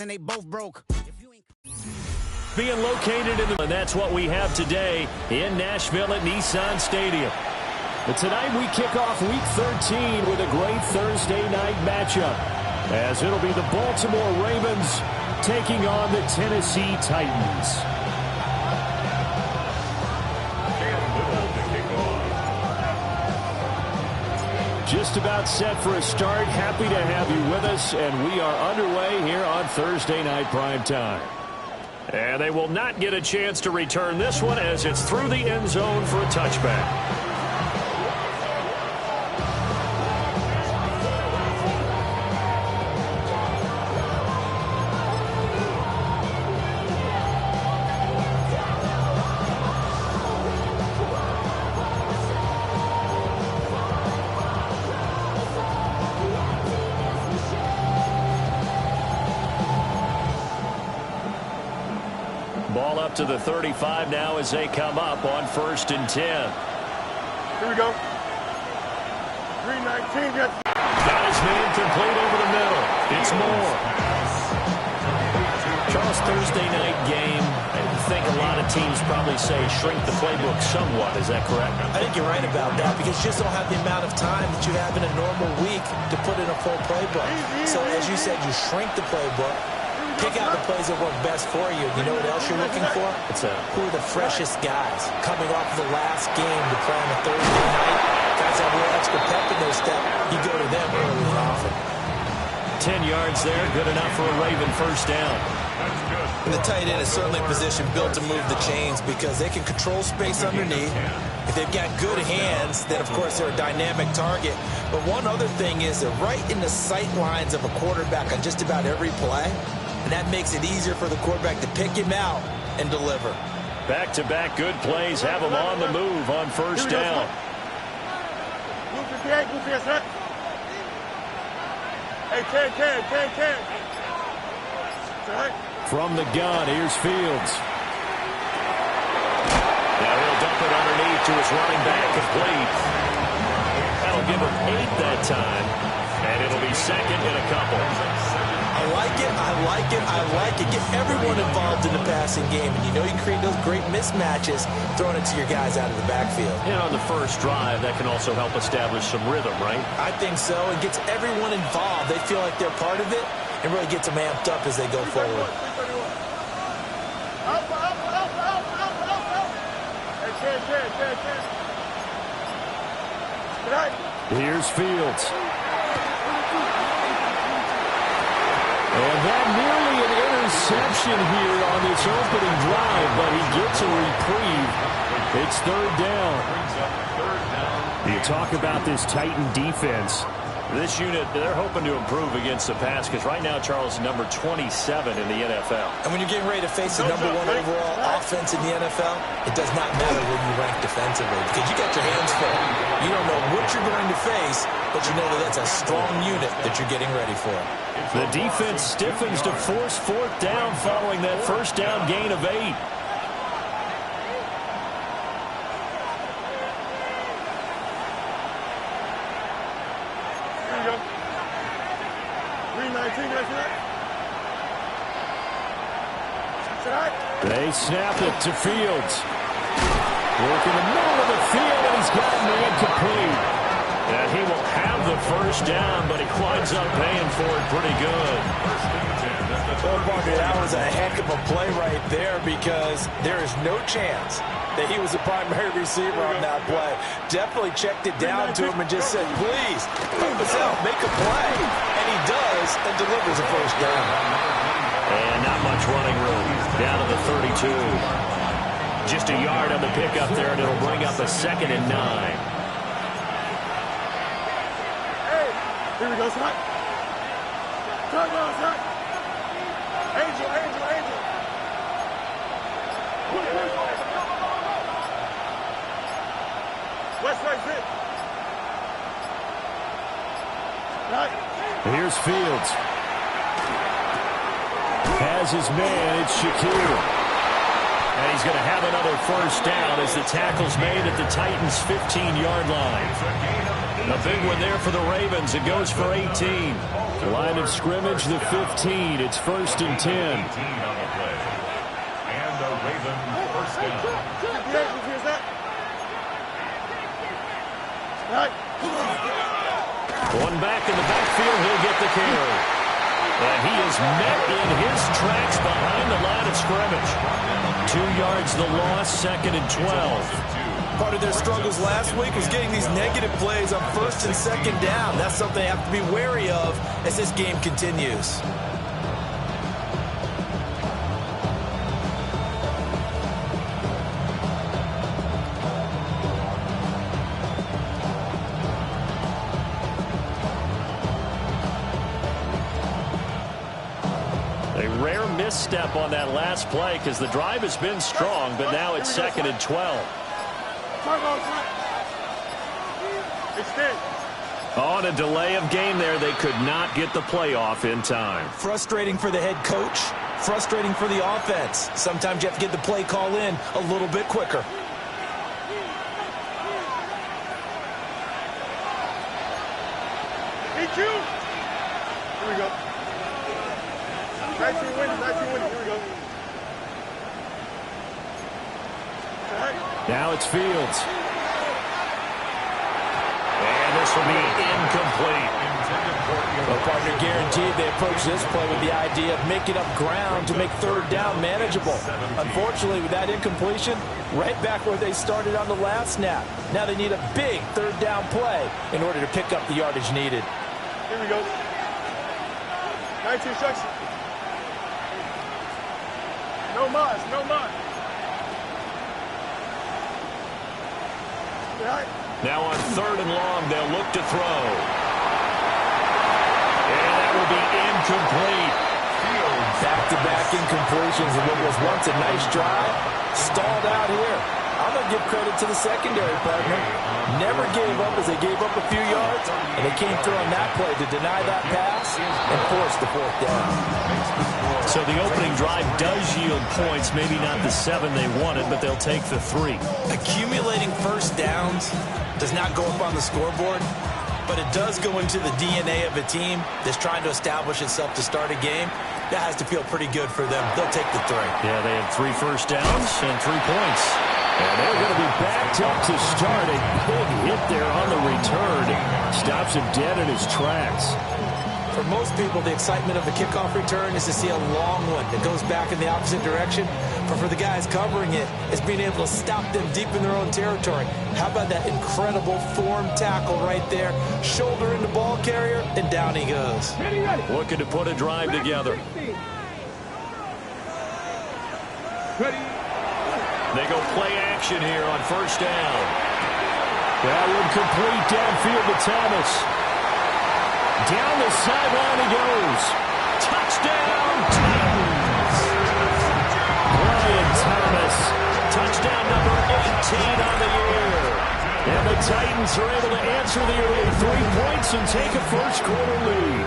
And they both broke. Being located in the, and that's what we have today in Nashville at Nissan Stadium. But tonight we kick off Week 13 with a great Thursday night matchup, as it'll be the Baltimore Ravens taking on the Tennessee Titans. Just about set for a start. Happy to have you with us, and we are underway here on Thursday Night Primetime. And they will not get a chance to return this one as it's through the end zone for a touchback. Ball up to the 35 now as they come up on 1st and 10. Here we go. 319. Got his man complete over the middle. It's Moore. Charles, Thursday night game. I think a lot of teams probably say shrink the playbook somewhat. Is that correct? I think you're right about that because you just don't have the amount of time that you have in a normal week to put in a full playbook. So as you said, you shrink the playbook. Pick out the plays that work best for you. You know what else you're looking for? Who are the freshest guys coming off the last game to play on a Thursday night? Guys have a little extra pep in their step. You go to them early and often. 10 yards there, good enough for a Raven first down. And the tight end is certainly a position built to move the chains because they can control space underneath. If they've got good hands, then of course they're a dynamic target. But one other thing is they're right in the sight lines of a quarterback on just about every play. And that makes it easier for the quarterback to pick him out and deliver. Back-to-back good plays have them on the move on first down. Hey, 10. From the gun, here's Fields. Now he'll dump it underneath to his running back, complete. That'll give him 8 that time, and it'll be second and a couple. I like it. Get everyone involved in the passing game. And you know you create those great mismatches throwing it to your guys out of the backfield. And on the first drive, that can also help establish some rhythm, right? I think so. It gets everyone involved. They feel like they're part of it and really gets them amped up as they go forward. Here's Fields. And that nearly an interception here on this opening drive, but he gets a reprieve. It's third down. You talk about this Titan defense. This unit, they're hoping to improve against the pass because right now, Charles, number 27 in the NFL. And when you're getting ready to face the number 1 overall offense in the NFL, it does not matter where you rank defensively because you got your hands full. You don't know what you're going to face, but you know that that's a strong unit that you're getting ready for. The defense stiffens to force 4th down following that first down gain of 8. They snap it to Fields. Work in the middle of the field, and he's got a man complete. And he will have the first down, but he winds up paying for it pretty good. Well, Barkley, that was a heck of a play right there because there is no chance that he was the primary receiver on that play. Definitely checked it down to him and just said, please, help us out, make a play. And he does and delivers a first down. And not much running room. Down to the 32. Just a yard on the pickup there, and it'll bring up a 2nd and 9. Hey, here we go, son. Turn on, son. Angel. West right fit. Right. Here's Fields. Has his man, it's Shakir. And he's going to have another first down as the tackle's made at the Titans' 15-yard line. A big one there for the Ravens. It goes for 18. Line of scrimmage, the 15. It's 1st and 10. And the Ravens first down. One back in the backfield, he'll get the carry. And he is met in his tracks behind the line of scrimmage. 2 yards the loss, 2nd and 12. Part of their struggles last week was getting these negative plays on 1st and 2nd down. That's something they have to be wary of as this game continues. A rare misstep on that last play because the drive has been strong, but now it's 2nd and 12. On a delay of game there, they could not get the playoff in time. Frustrating for the head coach, frustrating for the offense. Sometimes you have to get the play call in a little bit quicker. Here we go. 19 winning, here we go. Now it's Fields. And this will be incomplete. Well, partner, guaranteed they approach this play with the idea of making up ground to make 3rd down manageable. Unfortunately, with that incompletion, right back where they started on the last snap. Now they need a big 3rd down play in order to pick up the yardage needed. Here we go. 19 seconds. No mods, no mods. Now on 3rd and long, they'll look to throw. And that will be incomplete. Back-to-back incompletions of what was once a nice drive. Stalled out here. I'm going to give credit to the secondary partner. Never gave up as they gave up a few yards, and they came through on that play to deny that pass and force the 4th down. So the opening drive does yield points, maybe not the 7 they wanted, but they'll take the 3. Accumulating 1st downs does not go up on the scoreboard, but it does go into the DNA of a team that's trying to establish itself to start a game. That has to feel pretty good for them. They'll take the 3. Yeah, they had 3 first downs and 3 points. And they're going to be backed up to start. A big hit there on the return. Stops him dead in his tracks. For most people, the excitement of the kickoff return is to see a long one that goes back in the opposite direction. But for the guys covering it, it's being able to stop them deep in their own territory. How about that incredible form tackle right there? Shoulder in the ball carrier, and down he goes. Looking to put a drive together. They go play action here on 1st down. That one complete downfield to Thomas. Down the sideline he goes. Touchdown, Titans. Brian Thomas. Touchdown number 18 on the year. And the Titans are able to answer the early 3 points and take a first-quarter lead.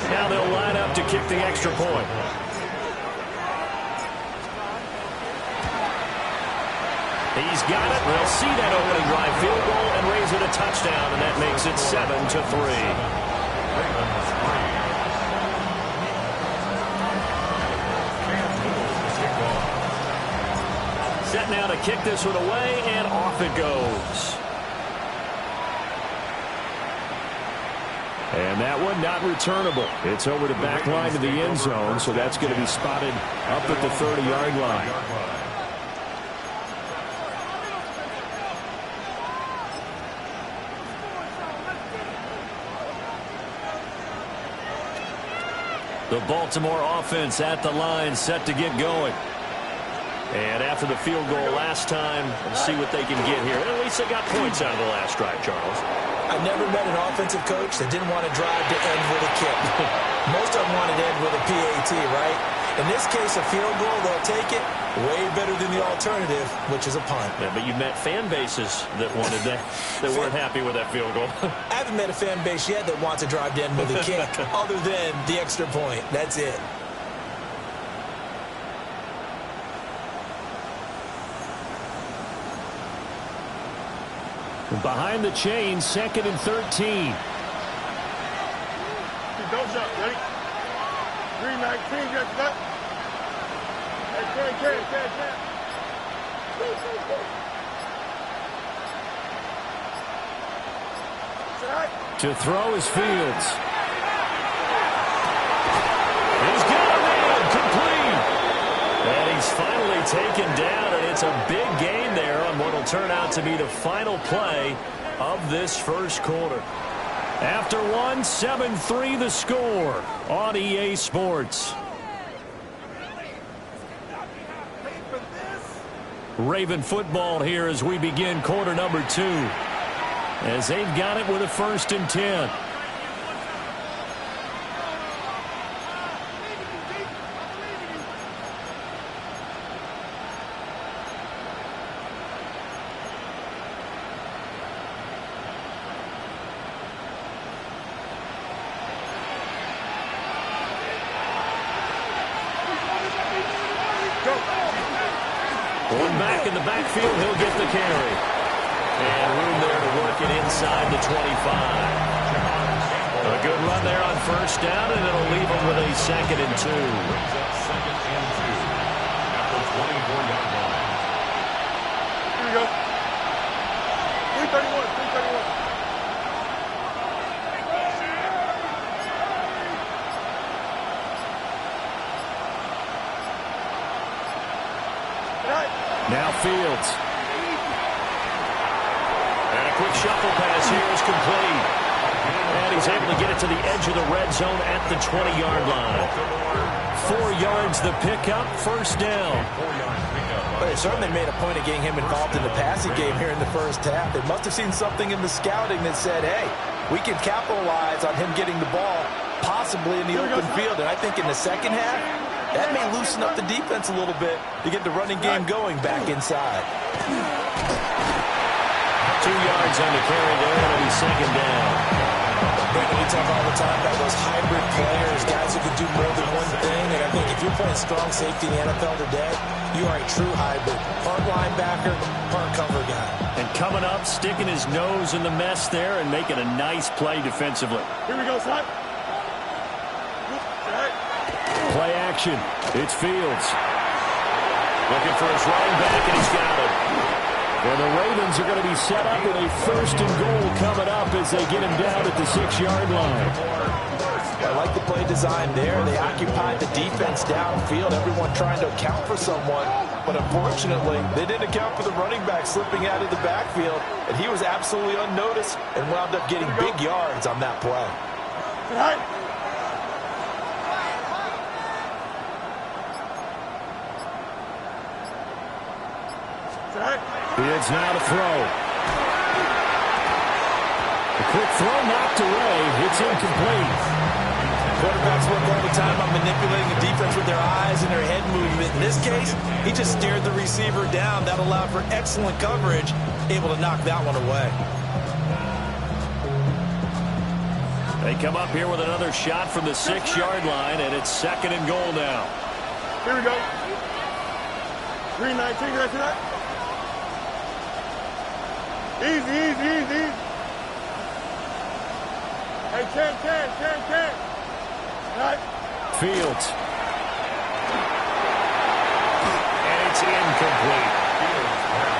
Now they'll line up to kick the extra point. He's got it. They'll see that opening drive field goal and raise it a touchdown, and that makes it 7-3. Set now to kick this one away, and off it goes. And that one not returnable. It's over the back line to the end zone, so that's going to be spotted up at the 30-yard line. The Baltimore offense at the line, set to get going. And after the field goal last time, we'll see what they can get here. At least they got points out of the last drive, Charles. I've never met an offensive coach that didn't want to drive to end with a kick. Most of them wanted to end with a PAT, right? In this case, a field goal, they'll take it. Way better than the alternative, which is a punt. Yeah, but you met fan bases that wanted that, that weren't happy with that field goal. I haven't met a fan base yet that wants to drive to end with a kick, other than the extra point. That's it. Behind the chain, 2nd and 13. Finish up. Ready? 319. Get that. Hey, can. To throw is Fields. He's got a man complete. And he's finally taken down, and it's a big gain there on what will turn out to be the final play of this first quarter. After one, 7-3 the score on EA Sports. Raven football here as we begin quarter number 2. As they've got it with a 1st and 10. One back in the backfield, he'll get the carry. And room there to work it inside the 25. A good run there on 1st down, and it'll leave him with a 2nd and 2. Brings up 2nd and 2 at the 24-yard line. Here we go. 331. Now Fields. And a quick shuffle pass here is complete. And he's able to get it to the edge of the red zone at the 20-yard line. 4 yards the pickup, 1st down. But they certainly made a point of getting him involved in the passing game here in the first half. They must have seen something in the scouting that said, hey, we can capitalize on him getting the ball possibly in the open field. And I think in the second half, that may loosen up the defense a little bit to get the running game going back inside. 2 yards on the carry there, and it'll be 2nd down. Brandon, we talk all the time about those hybrid players, guys who can do more than one thing. And I think if you're playing strong safety in the NFL today, you are a true hybrid. Part linebacker, part cover guy. And coming up, sticking his nose in the mess there and making a nice play defensively. Here we go, son. Play action. It's Fields. Looking for his running back, and he's got it. And the Ravens are going to be set up with a 1st and goal coming up as they get him down at the 6-yard line. I like the play design there. They occupied the defense downfield, everyone trying to account for someone. But unfortunately, they didn't account for the running back slipping out of the backfield, and he was absolutely unnoticed and wound up getting big yards on that play. Fields now to throw. A quick throw knocked away. It's incomplete. Quarterbacks work all the time on manipulating the defense with their eyes and their head movement. In this case, he just stared the receiver down. That allowed for excellent coverage, able to knock that one away. They come up here with another shot from the 6-yard line, and it's 2nd and goal now. Here we go. 319. Right to that. Easy. Hey, 10. Right. Fields. And it's incomplete.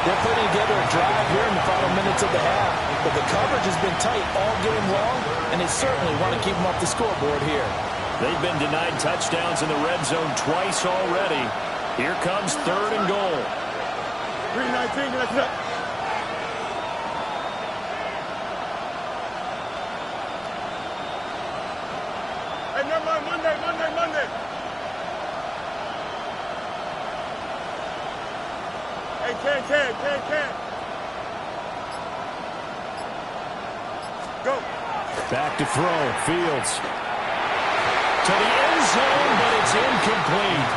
They're putting together a drive here in the final minutes of the half, but the coverage has been tight all game long, and they certainly want to keep them off the scoreboard here. They've been denied touchdowns in the red zone twice already. Here comes 3rd and goal. 319. Right to that. Monday. Hey, 10. Go. Back to throw. Fields. To the end zone, but it's incomplete.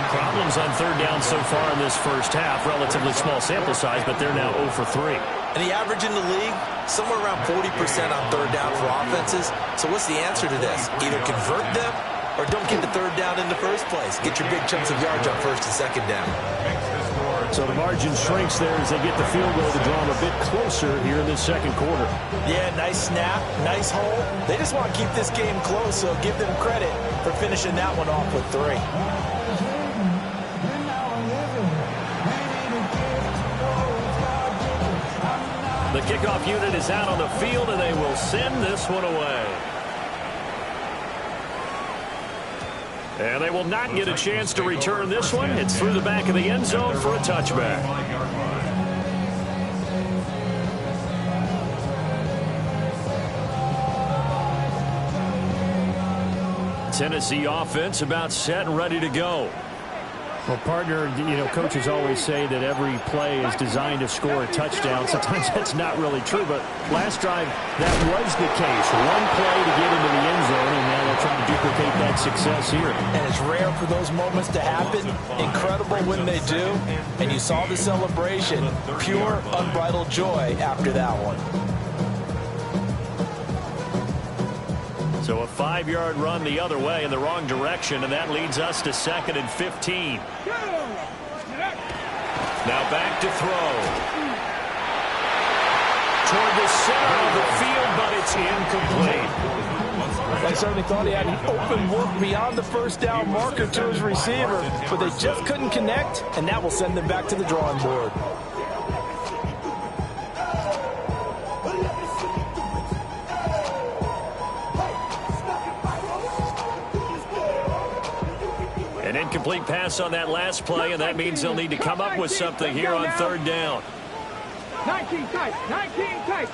Problems on 3rd down so far in this first half. Relatively small sample size, but they're now 0 for 3. And the average in the league, somewhere around 40% on 3rd down for offenses. So what's the answer to this? Either convert them or don't get the 3rd down in the first place. Get your big chunks of yards on 1st and 2nd down. Makes the score So the margin shrinks there as they get the field goal to draw them a bit closer here in this second quarter. Yeah, nice snap, nice hole. They just want to keep this game close, so give them credit for finishing that one off with 3. The kickoff unit is out on the field, and they will send this one away. And they will not get a chance to return this one. It's through the back of the end zone for a touchback. Tennessee offense about set and ready to go. Well, partner, coaches always say that every play is designed to score a touchdown. Sometimes that's not really true, but last drive, that was the case. One play to get into the end zone, and now they'll try to duplicate that success here. And it's rare for those moments to happen. Incredible when they do. And you saw the celebration. Pure, unbridled joy after that one. So a 5-yard run the other way in the wrong direction, and that leads us to 2nd and 15. Now back to throw. Toward the center of the field, but it's incomplete. I certainly thought he had an open look beyond the first down marker to his receiver, but they just couldn't connect, and that will send them back to the drawing board. An incomplete pass on that last play, and that means they'll need to come up with something here on 3rd down. 19 tight, 19 tight.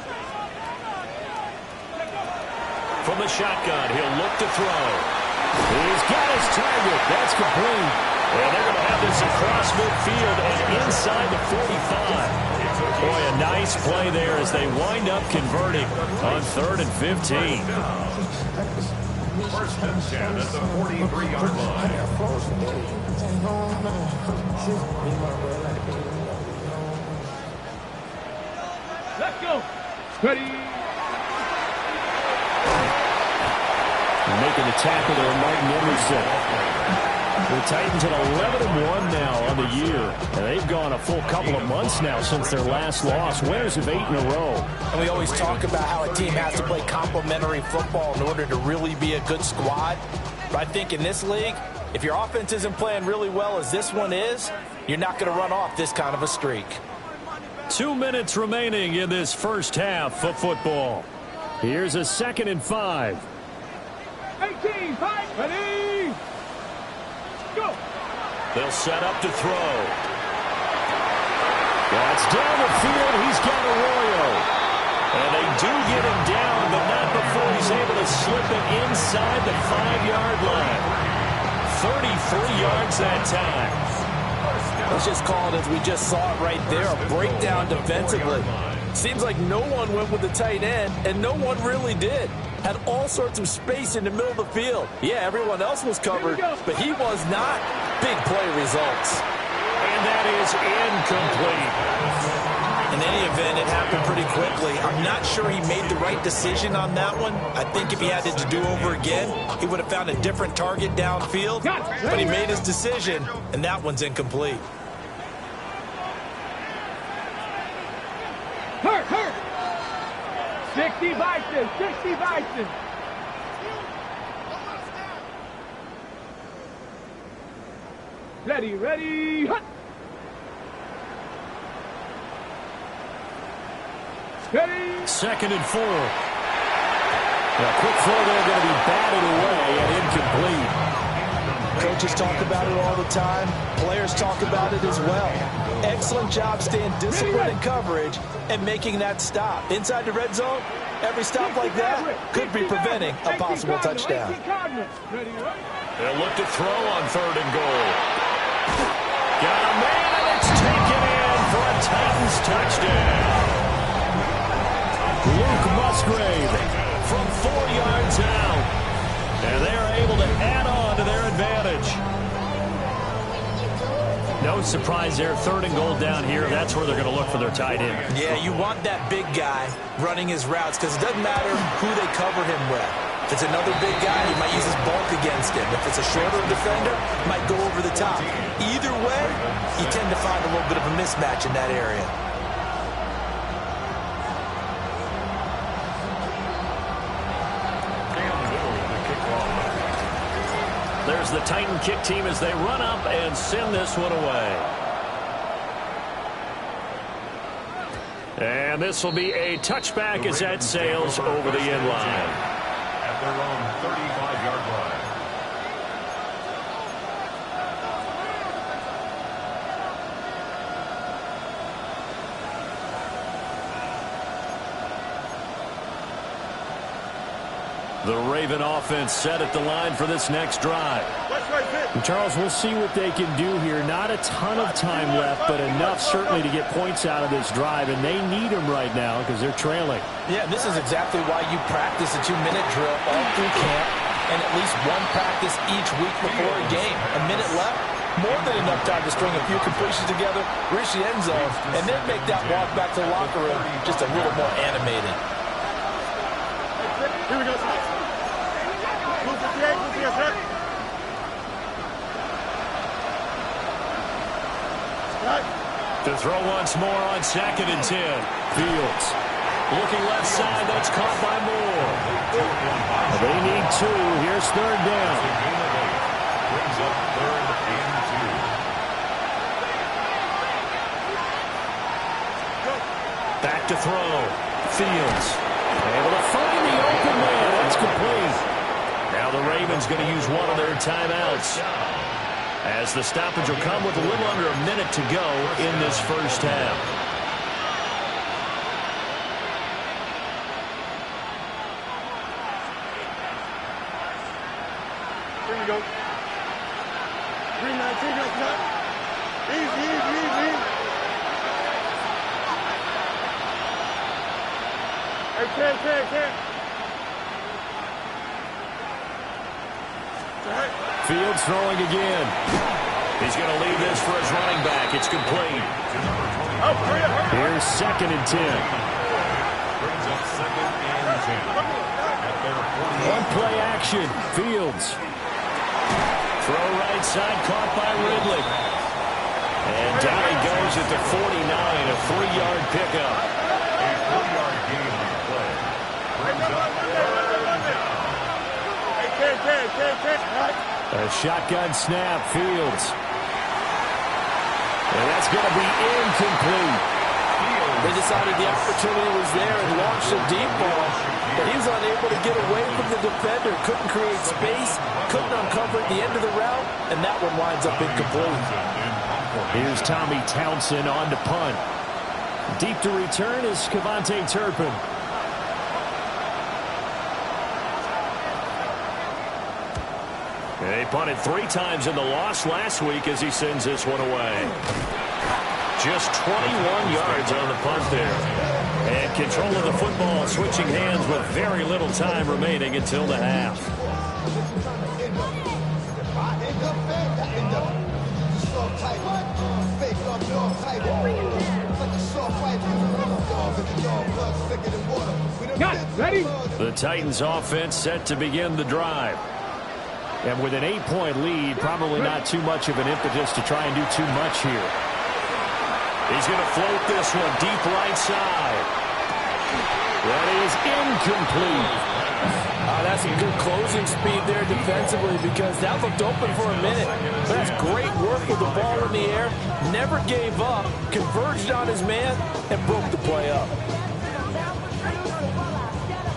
From the shotgun, he'll look to throw. He's got his target. That's complete. And they're going to have this across midfield and inside the 45. Boy, a nice play there as they wind up converting on 3rd and 15. First and 10 at the 43-yard line. Let's go. Ready. Making the tackle there, Martin Emerson. The Titans at 11-1 now on the year. And they've gone a full couple of months now since their last loss. Winners of 8 in a row. And we always talk about how a team has to play complementary football in order to really be a good squad. But I think in this league, if your offense isn't playing really well as this one is, you're not going to run off this kind of a streak. 2 minutes remaining in this first half of football. Here's a 2nd and 5. 18, fight, ready, go. They'll set up to throw. That's down the field. He's got Arroyo. And they do get him down, but not before he's able to slip it inside the 5-yard line. 33 yards that time. Let's just call it as we just saw it right there, a breakdown defensively. Seems like no one went with the tight end, and no one really did. Had all sorts of space in the middle of the field. Yeah, everyone else was covered, but he was not. Big play results. And that is incomplete. In any event, it happened pretty quickly. I'm not sure he made the right decision on that one. I think if he had it to do over again, he would have found a different target downfield. But he made his decision, and that one's incomplete. Hurt. 60 Bison, 60 Bison. Ready, hut. Ready. 2nd and 4. A quick throw there going to be batted away and incomplete. Coaches talk about it all the time. Players talk about it as well. Excellent job staying disciplined in coverage and making that stop. Inside the red zone, every stop like that could be preventing a possible touchdown. They'll look to throw on 3rd and goal. Got a man, and it's taken in for a Titans touchdown. Luke Musgrave from 4 yards out. And they're able to add on to their advantage. No surprise there. 3rd and goal down here. That's where they're going to look for their tight end. Yeah, you want that big guy running his routes because it doesn't matter who they cover him with. If it's another big guy, he might use his bulk against him. If it's a shorter defender, he might go over the top. Either way, you tend to find a little bit of a mismatch in that area. There's the Titan kick team as they run up and send this one away. And this will be a touchback as that sails over the end line. At their own 35-yard line. The Raven offense set at the line for this next drive. And Charles, we'll see what they can do here. Not a ton of time left, but enough certainly to get points out of this drive, and they need them right now because they're trailing. Yeah, this is exactly why you practice a 2-minute drill all through camp and at least one practice each week before a game. A minute left, more than enough time to string a few completions together, reach the end zone, and then make that walk back to the locker room just a little more animated. here we go. Move 58, set. To throw once more on 2nd and 10. Fields looking left side. That's caught by Moore. They need 2. Here's 3rd down. Brings up 3rd and 2. Back to throw. Fields able to find the open man. That's complete. Now the Ravens going to use one of their timeouts, as the stoppage will come with a little under a minute to go in this first half. Here we go. 319, let's go. Easy. Hey, 10. Fields throwing again. He's going to leave this for his running back. It's complete. Here's 2nd and 10. Brings up 2nd and 10. At their 48. One play action. Fields. Throw right side, caught by Ridley. And down he goes at the 49, a 3-yard pickup. A 4-yard gain on the play. Brings up 3rd down. A shotgun snap. Fields. And that's going to be incomplete. They decided the opportunity was there and launched a deep ball, but he was unable to get away from the defender, couldn't create space, couldn't uncover at the end of the route, and that one winds up incomplete. Here's Tommy Townsend on to punt. Deep to return is Kevontae Turpin. They punted 3 times in the loss last week as he sends this one away. Just 21 yards on the punt there. And control of the football switching hands with very little time remaining until the half. Ready? The Titans offense set to begin the drive. And with an 8-point lead, probably not too much of an impetus to try and do too much here. He's going to float this one deep right side. That is incomplete. That's some good closing speed there defensively, because that looked open for a minute. But that's great work with the ball in the air. Never gave up, converged on his man, and broke the play up.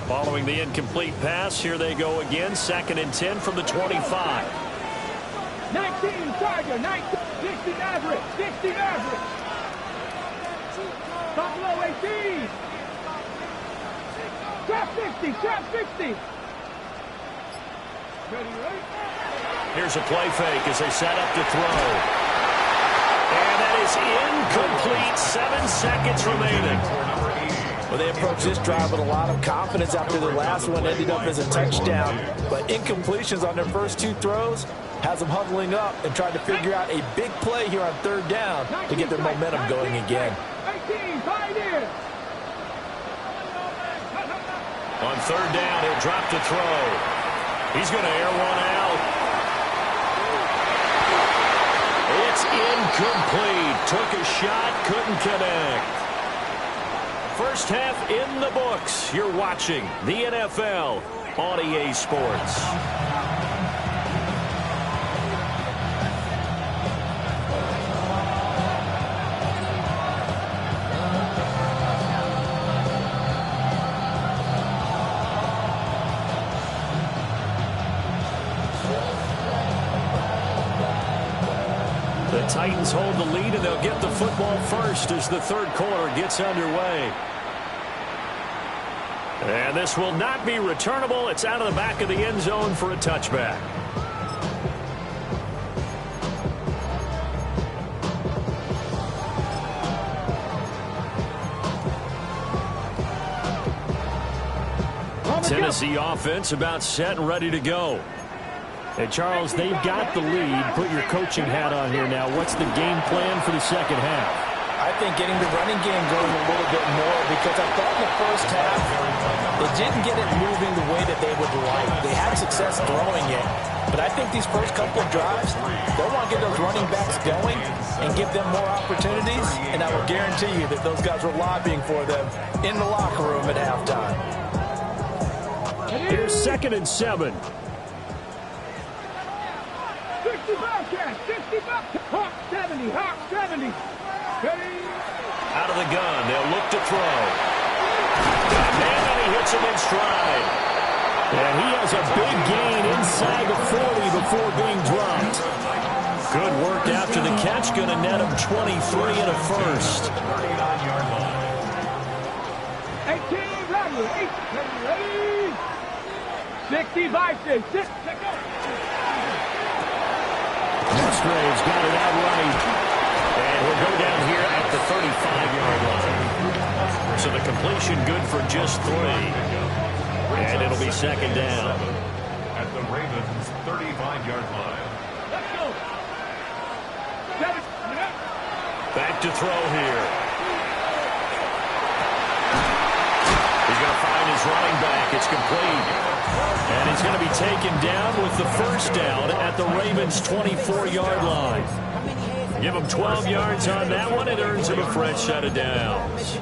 Following the incomplete pass, here they go again. 2nd and 10 from the 25. 19, Tiger, 19, 60 Maverick, 60 Maverick. Top low, 18. Trap 50, trap 50. Ready, right? Here's a play fake as they set up to throw. And that is incomplete. 7 seconds remaining. Well, they approached this drive with a lot of confidence after the last one ended up as a touchdown. But incompletions on their first 2 throws has them huddling up and trying to figure out a big play here on 3rd down to get their momentum going again. 18, tied in. On third down, he'll drop to throw. He's going to air one out. It's incomplete. Took a shot, couldn't connect. First half in the books. You're watching the NFL on EA Sports. The Titans hold the lead, and they'll get the football first as the third quarter gets underway. And this will not be returnable. It's out of the back of the end zone for a touchback. Tennessee offense about set and ready to go. Hey, Charles, they've got the lead. Put your coaching hat on here now. What's the game plan for the second half? I think getting the running game going a little bit more, because I thought in the first half they didn't get it moving the way that they would like. They had success throwing it, but I think these first couple of drives, they'll want to get those running backs going and give them more opportunities, and I will guarantee you that those guys were lobbying for them in the locker room at halftime. Here's 2nd and 7. Hawk 70, Hawk 70. Out of the gun, they'll look to throw. And he hits him in stride. And he has a big gain inside the 40 before being dropped. Good work after the catch, going to net him 23 and a first. 18, ready. 65, 6. Musgrave's got it outright. And he'll go down here at the 35-yard line. So the completion good for just 3. And it'll be second down. At the Ravens' 35-yard line. Back to throw here. He's going to find his running back. It's complete. And he's going to be taken down with the first down at the Ravens' 24-yard line. Give him 12 yards on that one. It earns him a fresh set of downs.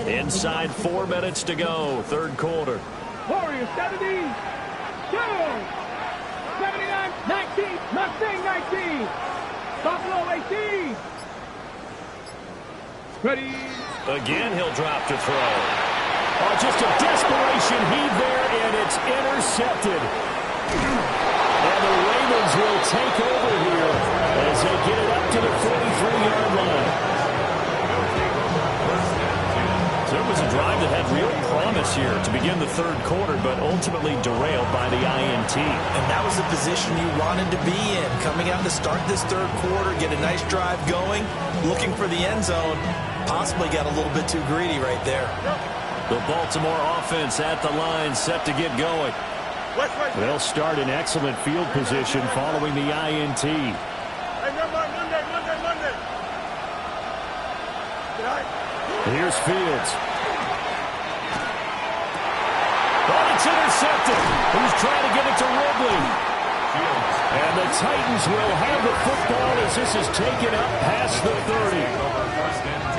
Inside 4 minutes to go, third quarter. Warriors 70, 79, 19, Mustang 19, Buffalo 18. Ready. Again, he'll drop to throw. Oh, just a desperation heave there, and it's intercepted. And the Ravens will take over here as they get it up to the 43-yard line. So it was a drive that had real promise here to begin the third quarter, but ultimately derailed by the INT. And that was the position you wanted to be in, coming out to start this third quarter, get a nice drive going, looking for the end zone. Possibly got a little bit too greedy right there. The Baltimore offense at the line, set to get going. They'll start in excellent field position following the INT. Hey, Monday. Here's Fields. Oh, it's intercepted. He's trying to get it to Ridley. And the Titans will have the football as this is taken up past the 30. First and 10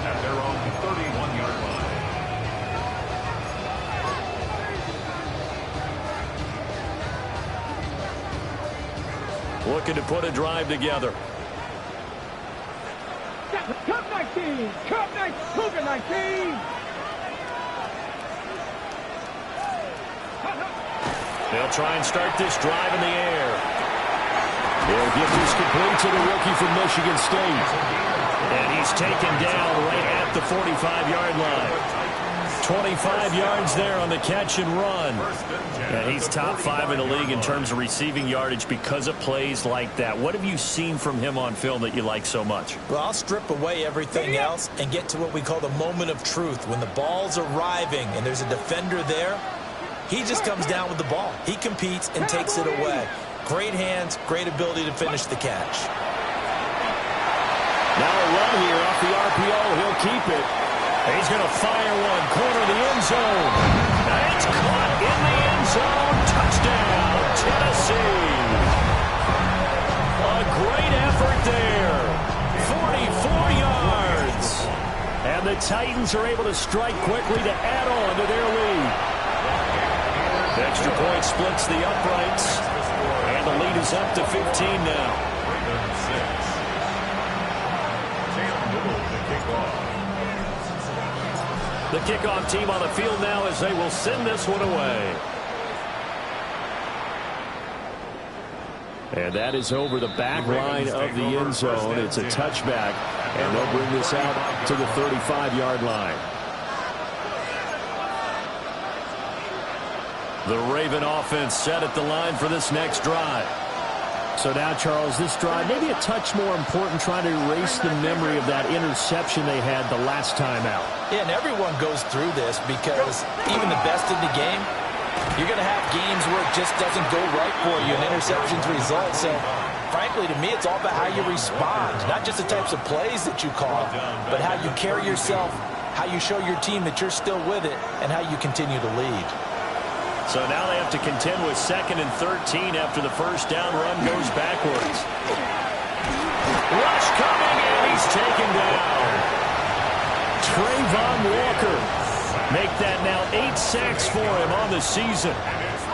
at their own 31-yard line. Looking to put a drive together. Cup 19, Cougar 19. They'll try and start this drive in the air. They'll give this complete to the rookie from Michigan State. And he's taken down right at the 45-yard line. 25 yards there on the catch and run. And he's top 5 in the league in terms of receiving yardage because of plays like that. What have you seen from him on film that you like so much? Well, I'll strip away everything else and get to what we call the moment of truth. When the ball's arriving and there's a defender there, he just comes down with the ball. He competes and takes it away. Great hands, great ability to finish the catch. Now a run here off the RPO. He'll keep it. He's going to fire one. Corner of the end zone. And it's caught in the end zone. Touchdown, Tennessee. A great effort there. 44 yards. And the Titans are able to strike quickly to add on to their lead. The extra point splits the uprights. And the lead is up to 15 now. The kickoff team on the field now as they will send this one away. And that is over the back line of the end zone. It's a touchback, and they'll bring this out to the 35-yard line. The Raven offense set at the line for this next drive. So now, Charles, this drive maybe a touch more important, trying to erase the memory of that interception they had the last time out. Yeah, and everyone goes through this because even the best in the game, you're going to have games where it just doesn't go right for you, and interceptions result. So, frankly, to me, it's all about how you respond, not just the types of plays that you call, but how you carry yourself, how you show your team that you're still with it, and how you continue to lead. So now they have to contend with 2nd and 13 after the first down run goes backwards. Rush coming, and he's taken down. Trayvon Walker make that now 8 sacks for him on the season.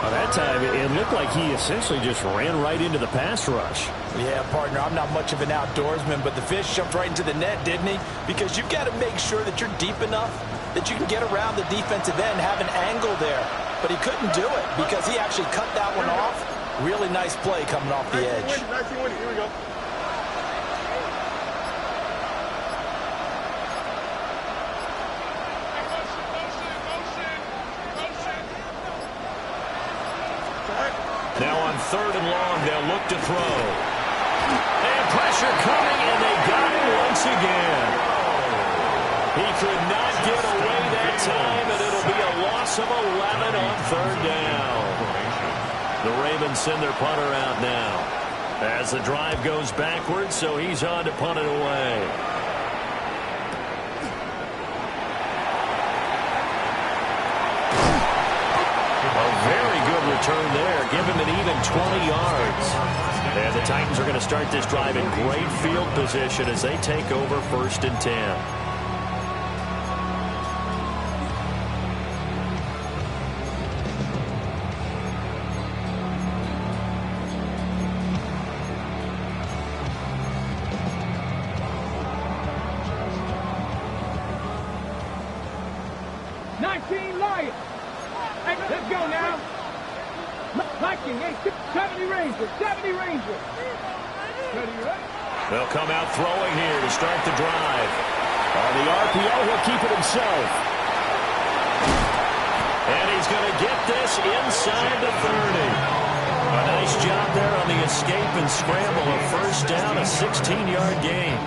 Well, that time it looked like he essentially just ran right into the pass rush. Yeah, partner, I'm not much of an outdoorsman, but the fish jumped right into the net, didn't he? Because you've got to make sure that you're deep enough that you can get around the defensive end, have an angle there. But he couldn't do it because he actually cut that one off. Really nice play coming off the edge. Here we go. Now on 3rd and long, they'll look to throw. And pressure coming, and they got him once again. He could not get away that time, and it'll be a loss of 11 on 3rd down. The Ravens send their punter out now as the drive goes backwards, so he's on to punt it away. A very good return there. Give him an even 20 yards. And the Titans are going to start this drive in great field position as they take over 1st and 10. Let's go now. 70 Rangers. 70 Rangers. They'll come out throwing here to start the drive. On the RPO, he'll keep it himself. And he's going to get this inside the 30. A nice job there on the escape and scramble. A first down, a 16-yard gain.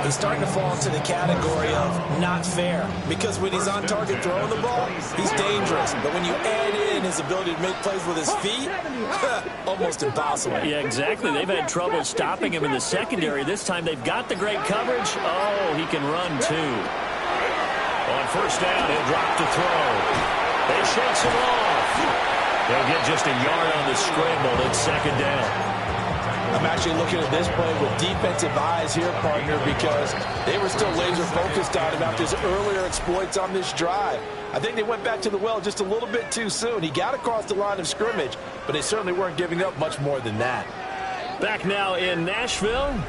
He's starting to fall into the category of not fair, because when he's on target throwing the ball, he's dangerous. But when you add in his ability to make plays with his feet, almost impossible. Yeah, exactly. They've had trouble stopping him in the secondary. This time they've got the great coverage. Oh, he can run too. On first down, he'll drop to throw. They shakes him off. They'll get just a yard on the scramble. It's 2nd down. I'm actually looking at this play with defensive eyes here, partner, because they were still laser focused on him after his earlier exploits on this drive. I think they went back to the well just a little bit too soon. He got across the line of scrimmage, but they certainly weren't giving up much more than that. Back now in Nashville.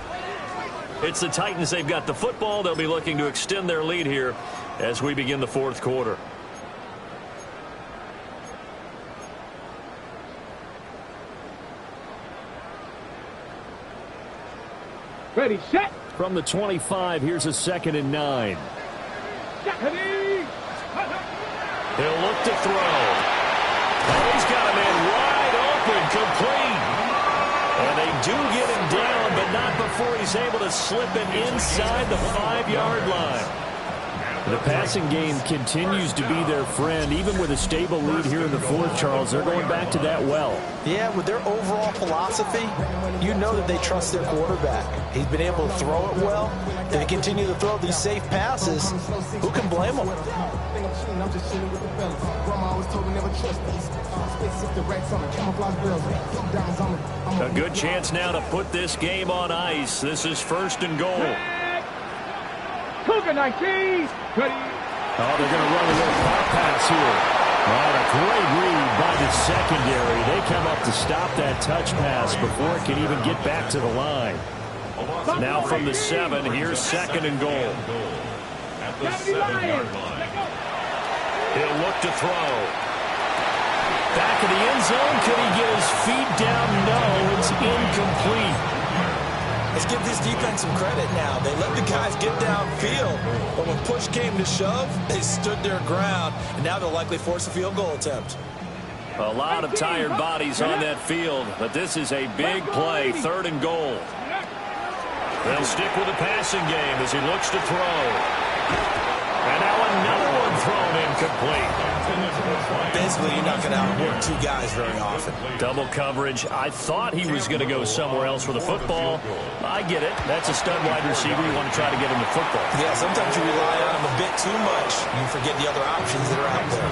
It's the Titans. They've got the football. They'll be looking to extend their lead here as we begin the 4th quarter. Ready, set. From the 25, here's a 2nd and 9. He'll look to throw. Oh, he's got a man wide open, complete. And they do get him down, but not before he's able to slip it inside the 5-yard line. The passing game continues to be their friend. Even with a stable lead here in the fourth, Charles, they're going back to that well. Yeah, with their overall philosophy, you know that they trust their quarterback. He's been able to throw it well. If they continue to throw these safe passes, who can blame them? A good chance now to put this game on ice. This is first and goal. Cougar 19. Ready. Oh, they're going to run a little pop pass here. Right, a great read by the secondary. They come up to stop that touch pass before it can even get back to the line. Now from the 7, here's second and goal. At the 7-yard line. He'll look to throw. Back of the end zone. Could he get his feet down? No, it's incomplete. Let's give this defense some credit now. They let the guys get downfield, but when push came to shove, they stood their ground, and now they'll likely force a field goal attempt. A lot of tired bodies on that field, but this is a big play, third and goal. They'll stick with the passing game as he looks to throw. And now another one thrown incomplete. Basically, you're not going to outwork two guys very often. Double coverage. I thought he was going to go somewhere else for the football. I get it. That's a stud wide receiver. You want to try to get him the football. Yeah, sometimes you rely on him a bit too much. You forget the other options that are out there.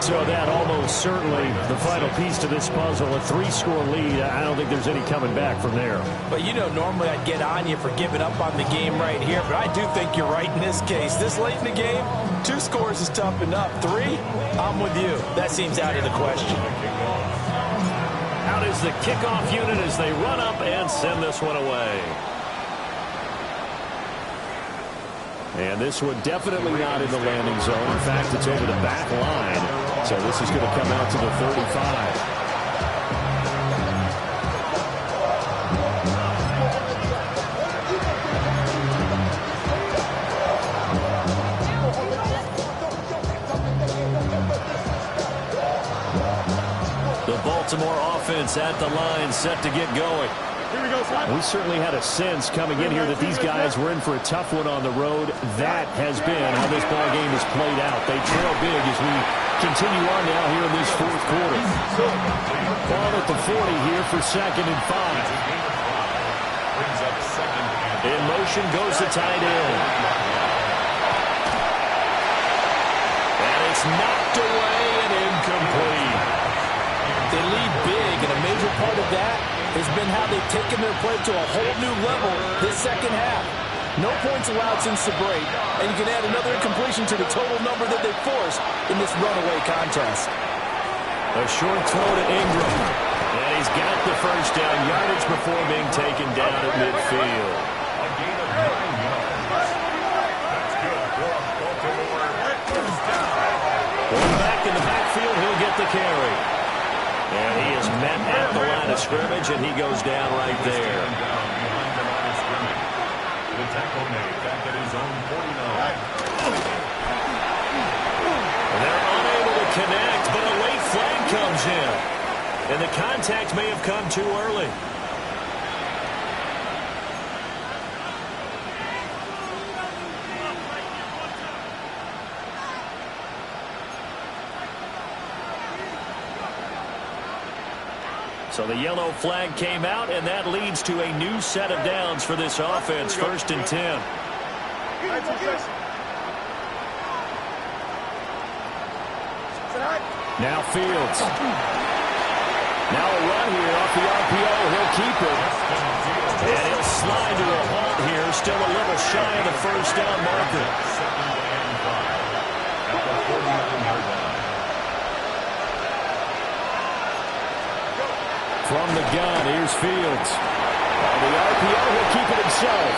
So that almost certainly the final piece to this puzzle, a 3-score lead. I don't think there's any coming back from there. But, you know, normally I'd get on you for giving up on the game right here, but I do think you're right in this case. This late in the game, 2 scores is tough enough. 3, I'm with you. That seems out of the question. Out is the kickoff unit as they run up and send this one away. And this one definitely not in the landing zone. In fact, it's over the back line. So this is going to come out to the 35. The Baltimore offense at the line, set to get going. We certainly had a sense coming in here that these guys were in for a tough one on the road. That has been how this ball game has played out. They trail big as we continue on now here in this fourth quarter. Ball at the 40 here for second and 5. In motion goes the tight end. And it's knocked away and incomplete. They lead big, and a major part of that has been how they've taken their play to a whole new level this second half. No points allowed since the break, and you can add another incompletion to the total number that they forced in this runaway contest. A short throw to Ingram, and he's got the first down, yardage before being taken down at midfield. A gain of 9 yards. That's good for Baltimore. First down. Going back in the backfield, he'll get the carry. And he is met at the line of scrimmage, and he goes down right there. Down behind the line of scrimmage. The tackle made back at his own 49. They're unable to connect, but a late flag comes in. And the contact may have come too early. So the yellow flag came out, and that leads to a new set of downs for this offense, first and 10. Now Fields. Now a run here off the RPO. He'll keep it. And he'll slide to a halt here, still a little shy of the first down marker. At the 49-yard line. From the gun, here's Fields. On the RPO, he'll keep it himself.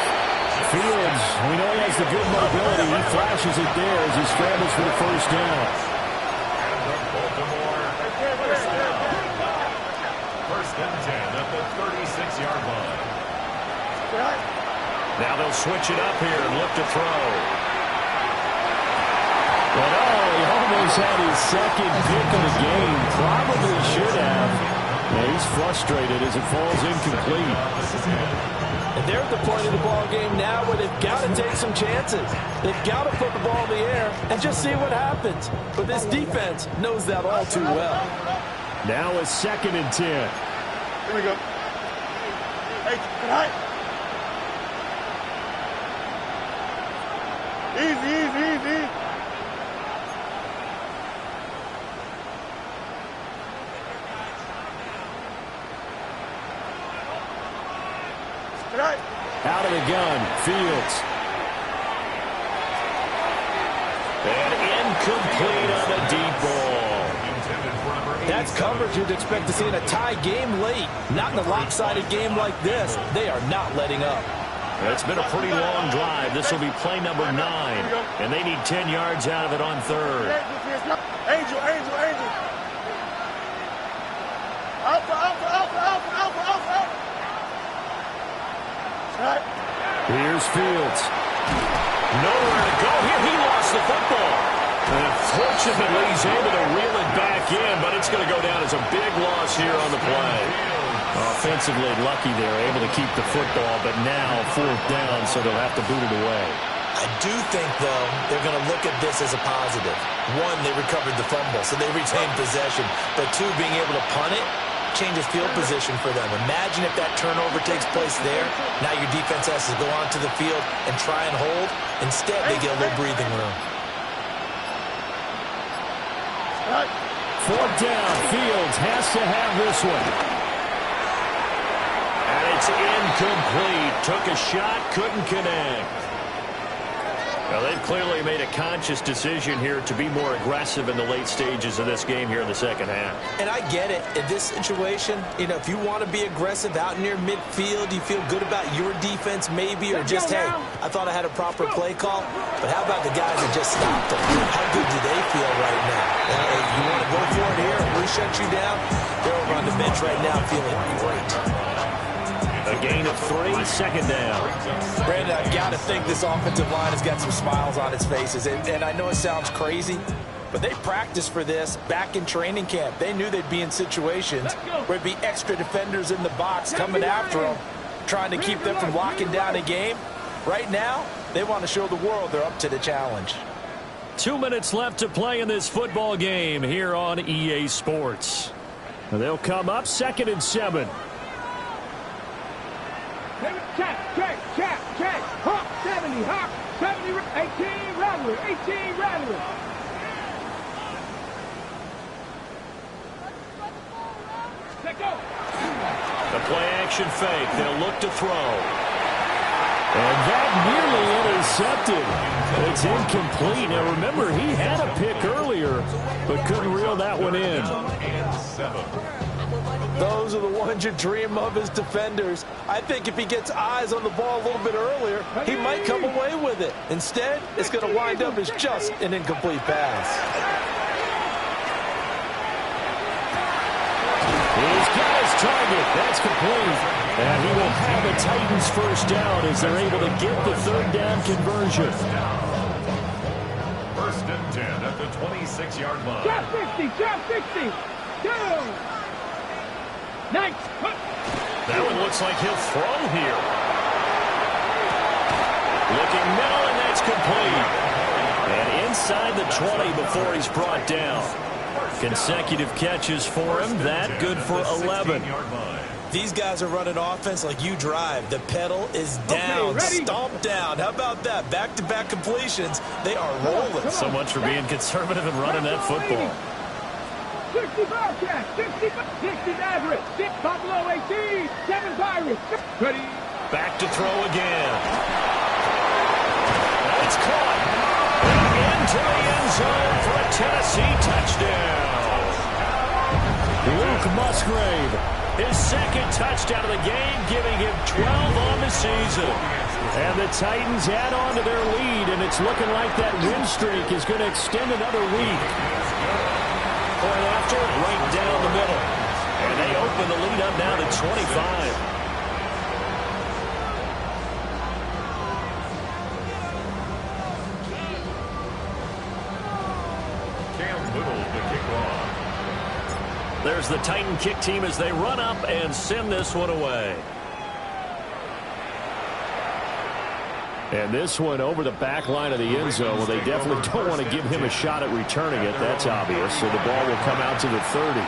Fields, we know he has the good mobility. He flashes it there as he scrambles for the first down. Baltimore, first and 10 at the 36-yard line. Now they'll switch it up here and look to throw. But he almost had his second pick of the game. Probably should have. And he's frustrated as it falls incomplete. And they're at the point of the ball game now where they've got to take some chances. They've got to put the ball in the air and just see what happens. But this defense knows that all too well. Now a 2nd and 10. Here we go. Hey, tonight. Easy, easy, easy. Tonight. Out of the gun, Fields. And incomplete on the deep ball. That's coverage you'd expect to see in a tie game late. Not in a lopsided game like this. They are not letting up. It's been a pretty long drive. This will be play number 9. And they need 10 yards out of it on 3rd. Angel, angel, angel. Alpha, alpha, alpha, alpha, alpha, alpha, alpha. Right. Here's Fields. Nowhere to go here. He lost the football. And fortunately, he's able to reel it back in, but it's going to go down as a big loss here on the play. Offensively lucky they're able to keep the football, but now 4th down, so they'll have to boot it away. I do think, though, they're going to look at this as a positive. 1, they recovered the fumble, so they retained possession. But 2, being able to punt it changes field position for them. Imagine if that turnover takes place there. Now your defense has to go onto the field and try and hold. Instead, they get a little breathing room. 4th down, Fields has to have this one. And it's incomplete. Took a shot, couldn't connect. Well, they've clearly made a conscious decision here to be more aggressive in the late stages of this game here in the second half. And I get it. In this situation, you know, if you want to be aggressive out near midfield, you feel good about your defense maybe, or just, hey, I thought I had a proper play call. But how about the guys that just stopped them? How good do they feel right now? You want to go for it here? We shut you down? They're over on the bench right now feeling great. A gain of 3, 2nd down. Brandon, I've got to think this offensive line has got some smiles on its faces. And I know it sounds crazy, but they practiced for this back in training camp. They knew they'd be in situations where there'd be extra defenders in the box coming after them, trying to keep them from locking down a game. Right now, they want to show the world they're up to the challenge. 2 minutes left to play in this football game here on EA Sports. They'll come up 2nd and 7. Check. Hawk, 70, 18, Rattler, 18, Rattler. Let go. The play action fake. They'll look to throw. And that nearly intercepted. It's incomplete. Now remember, he had a pick earlier, but couldn't reel that one in. Those are the ones you dream of as defenders. I think if he gets eyes on the ball a little bit earlier, he might come away with it. Instead, it's going to wind up as just an incomplete pass. He's got his target. That's complete. And he will have the Titans first down as they're able to get the 3rd down conversion. 1st and 10 at the 26-yard line. Drop 60. Go. Nice. That one looks like he'll throw here. Looking middle, and that's complete. And inside the 20 before he's brought down. Consecutive catches for him. That good for 11. These guys are running offense like you drive. The pedal is down, stomped down. How about that? Back-to-back completions. They are rolling. So much for being conservative and running that football. 65 catch, 60 average, 6 Buffalo 18, 7 Pirates. Ready. Back to throw again. And it's caught. Into the end zone for a Tennessee touchdown. Luke Musgrave, his 2nd touchdown of the game, giving him 12 on the season. And the Titans add on to their lead, and it's looking like that win streak is going to extend another week. Point after, right down the middle. And they open the lead up now to 25. There's the Titan kick team as they run up and send this one away. And this one over the back line of the end zone. Well, they definitely don't want to give him a shot at returning it. That's obvious. So the ball will come out to the 30.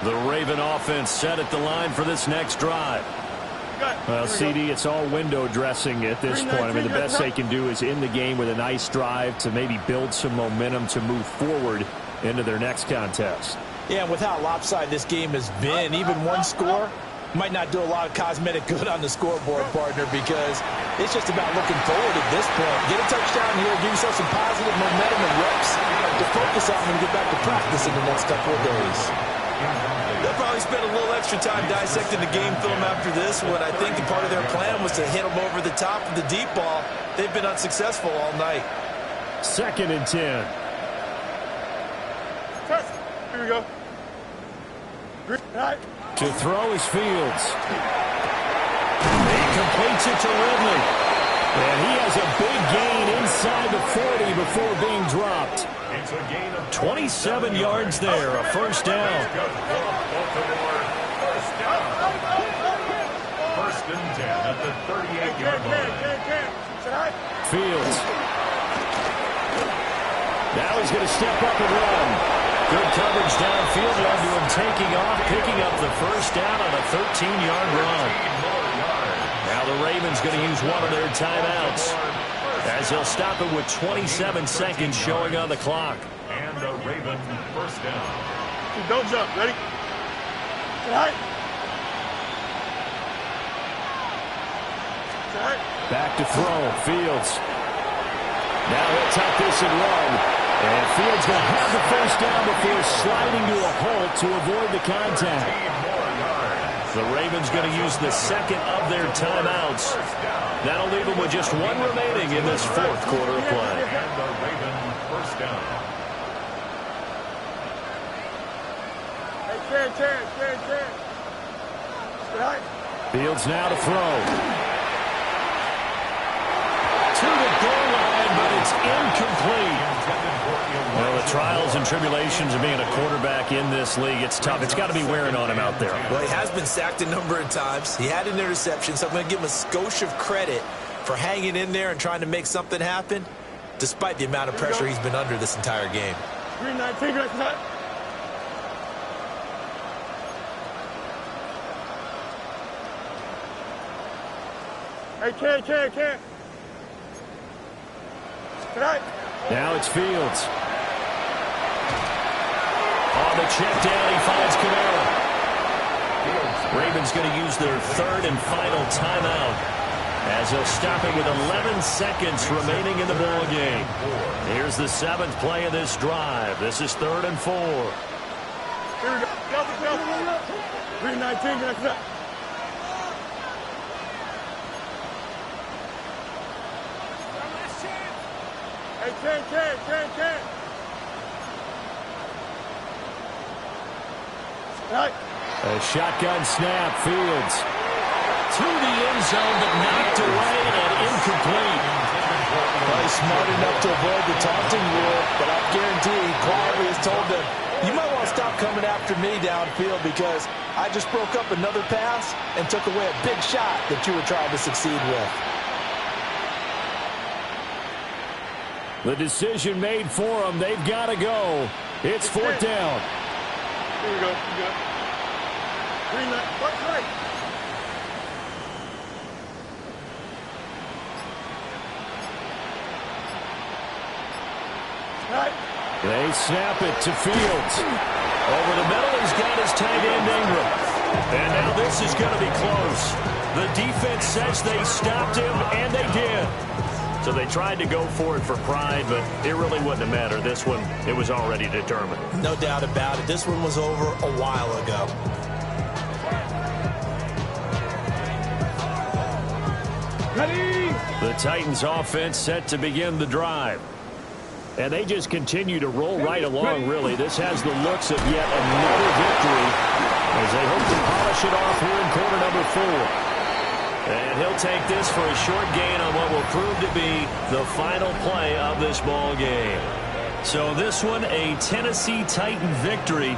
The Raven offense set at the line for this next drive. Well, CD, it's all window dressing at this point. I mean, the best they can do is in the game with a nice drive to maybe build some momentum to move forward into their next contest. Yeah, with how lopsided this game has been, even one score might not do a lot of cosmetic good on the scoreboard, partner, because it's just about looking forward at this point. Get a touchdown here, give yourself some positive momentum and reps to focus on when you get back to practice in the next couple of days. They'll probably spend a little extra time dissecting the game film after this one. I think the part of their plan was to hit them over the top of the deep ball. They've been unsuccessful all night. 2nd and 10. Here we go. To throw is Fields. He completes it to Ridley. And he has a big gain inside the 40 before being dropped. 27 yards there, a first down. First and 10 at the 38-yard line. Fields. Now he's going to step up and run. Good coverage downfield led to him taking off, picking up the first down on a 13-yard run. Now the Ravens going to use one of their timeouts as they'll stop it with 27 seconds showing on the clock. And the Raven first down. Don't jump. Ready? Back to throw. Fields. Now he'll tuck this and run. And Fields will have the first down before sliding to a halt to avoid the contact. The Ravens going to use the second of their timeouts. That'll leave them with just one remaining in this 4th quarter of play. And the Raven first down. Fields now to throw. To the goal line, but it's incomplete. Well, the trials and tribulations of being a quarterback in this league, it's tough. It's got to be wearing on him out there. Well, he has been sacked a number of times. He had an interception, so I'm going to give him a skosh of credit for hanging in there and trying to make something happen, despite the amount of pressure he's been under this entire game. 319, that's not. Hey, can. Now it's Fields. On the check down, he finds Kamara. Ravens going to use their 3rd and final timeout as they'll stop it with 11 seconds remaining in the ball game. Here's the 7th play of this drive. This is 3rd and 4. Here we go. 319, that's not. Hey, can. Right. A shotgun snap, Fields. To the end zone, but knocked away and incomplete. Well, he's smart enough to avoid the taunting rule, but I guarantee he quietly has told them, you might want to stop coming after me downfield because I just broke up another pass and took away a big shot that you were trying to succeed with. The decision made for them. They've got to go. It's 4th down. Here we go. 3-9. What's right? They snap it to Fields. Over the middle, he's got his tight end Ingram. And now this is going to be close. The defense says they stopped him, and they did. So they tried to go for it for pride, but it really wouldn't have mattered. This one, it was already determined. No doubt about it. This one was over a while ago. Ready? The Titans offense set to begin the drive. And they just continue to roll right along, really. This has the looks of yet another victory as they hope to polish it off here in quarter number 4. And he'll take this for a short gain on what will prove to be the final play of this ball game. So this one, a Tennessee Titan victory.